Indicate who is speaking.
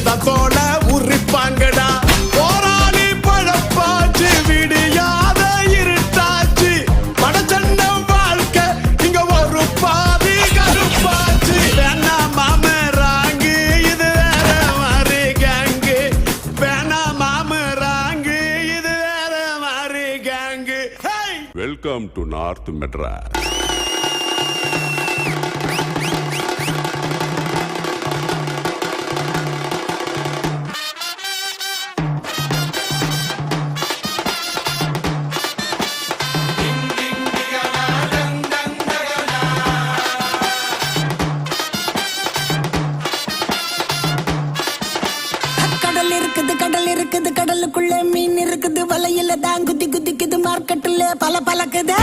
Speaker 1: தத்தோட உரிப்பாங்கடா. போராளி பழப்பாச்சு விடியாத இருட்டாச்சு. படச்சண்ட வாழ்க்கை இங்க ஒரு பாதி கருப்பாச்சு. வேணா மாமராங்கு இது வேற மாதிரி கேங்கு. வேணா மாமராங்கு இது வேற மாதிரி gang. Welcome to north Madras.
Speaker 2: கடலுக்குள்ள மீன் இருக்குது, வலையில தான் குதி குதிக்குது, மார்க்கெட்டுல பல பழக்குது.